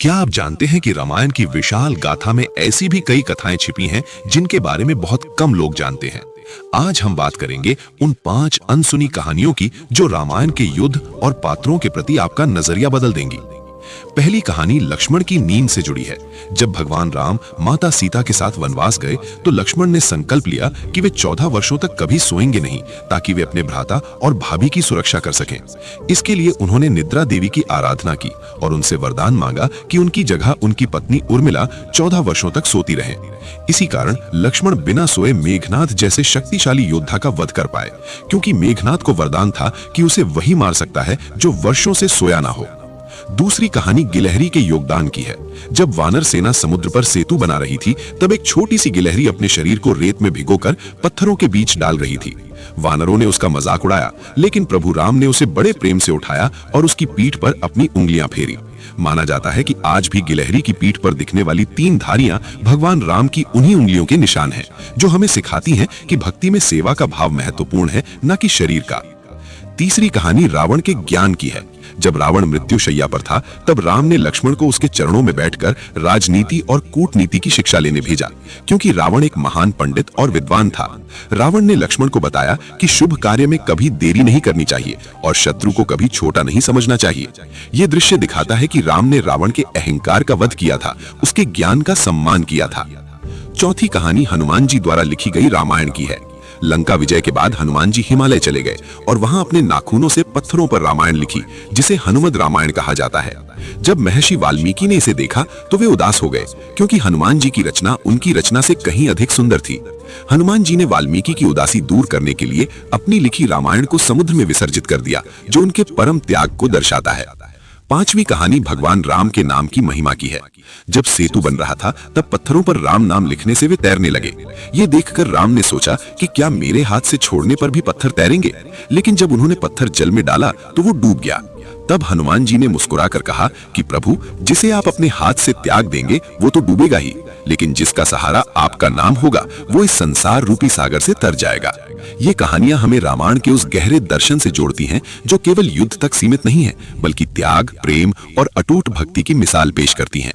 क्या आप जानते हैं कि रामायण की विशाल गाथा में ऐसी भी कई कथाएं छिपी हैं जिनके बारे में बहुत कम लोग जानते हैं। आज हम बात करेंगे उन 5 अनसुनी कहानियों की जो रामायण के युद्ध और पात्रों के प्रति आपका नजरिया बदल देंगी। पहली कहानी लक्ष्मण की नींद से जुड़ी है। जब भगवान राम माता सीता के साथ वनवास गए तो लक्ष्मण ने संकल्प लिया कि वे 14 वर्षों तक कभी सोएंगे नहीं, ताकि वे अपने भ्राता और भाभी की सुरक्षा कर सकें। इसके लिए उन्होंने निद्रा देवी की आराधना की और उनसे वरदान मांगा कि उनकी जगह उनकी पत्नी उर्मिला 14 वर्षों तक सोती रहे। इसी कारण लक्ष्मण बिना सोए मेघनाद जैसे शक्तिशाली योद्धा का वध कर पाए, क्योंकि मेघनाद को वरदान था कि उसे वही मार सकता है जो वर्षों से सोया ना हो। दूसरी कहानी गिलहरी के योगदान की है। जब वानर सेना समुद्र पर सेतु बना रही थी, तब एक छोटी सी गिलहरी अपने शरीर को रेत में भिगोकर पत्थरों के बीच डाल रही थी। वानरों ने उसका मजाक उड़ाया, लेकिन प्रभु राम ने उसे बड़े प्रेम से उठाया और उसकी पीठ पर अपनी उंगलियां फेरी। माना जाता है कि आज भी गिलहरी की पीठ पर दिखने वाली 3 धारियां भगवान राम की उन्हीं उंगलियों के निशान हैं, जो हमें सिखाती हैं कि भक्ति में सेवा का भाव महत्वपूर्ण है, न कि शरीर का। तीसरी कहानी रावण के ज्ञान की है। जब रावण मृत्युशैया पर था, तब राम ने लक्ष्मण को उसके चरणों में बैठकर राजनीति और कूटनीति की शिक्षा लेने भेजा, क्योंकि रावण एक महान पंडित और विद्वान था। रावण ने लक्ष्मण को बताया कि शुभ कार्य में कभी देरी नहीं करनी चाहिए और शत्रु को कभी छोटा नहीं समझना चाहिए। ये दृश्य दिखाता है कि राम ने रावण के अहंकार का वध किया था, उसके ज्ञान का सम्मान किया था। चौथी कहानी हनुमान जी द्वारा लिखी गई रामायण की है। लंका विजय के बाद हनुमान जी हिमालय चले गए और वहां अपने नाखूनों से पत्थरों पर रामायण लिखी, जिसे हनुमद रामायण कहा जाता है। जब महर्षि वाल्मीकि ने इसे देखा तो वे उदास हो गए, क्योंकि हनुमान जी की रचना उनकी रचना से कहीं अधिक सुंदर थी। हनुमान जी ने वाल्मीकि की उदासी दूर करने के लिए अपनी लिखी रामायण को समुद्र में विसर्जित कर दिया, जो उनके परम त्याग को दर्शाता है। पांचवी कहानी भगवान राम के नाम की महिमा की है। जब सेतु बन रहा था, तब पत्थरों पर राम नाम लिखने से वे तैरने लगे। ये देखकर राम ने सोचा कि क्या मेरे हाथ से छोड़ने पर भी पत्थर तैरेंगे, लेकिन जब उन्होंने पत्थर जल में डाला तो वो डूब गया। तब हनुमान जी ने मुस्कुराकर कहा कि प्रभु, जिसे आप अपने हाथ से त्याग देंगे वो तो डूबेगा ही, लेकिन जिसका सहारा आपका नाम होगा वो इस संसार रूपी सागर से तर जाएगा। ये कहानियां हमें रामायण के उस गहरे दर्शन से जोड़ती हैं, जो केवल युद्ध तक सीमित नहीं है, बल्कि त्याग, प्रेम और अटूट भक्ति की मिसाल पेश करती हैं।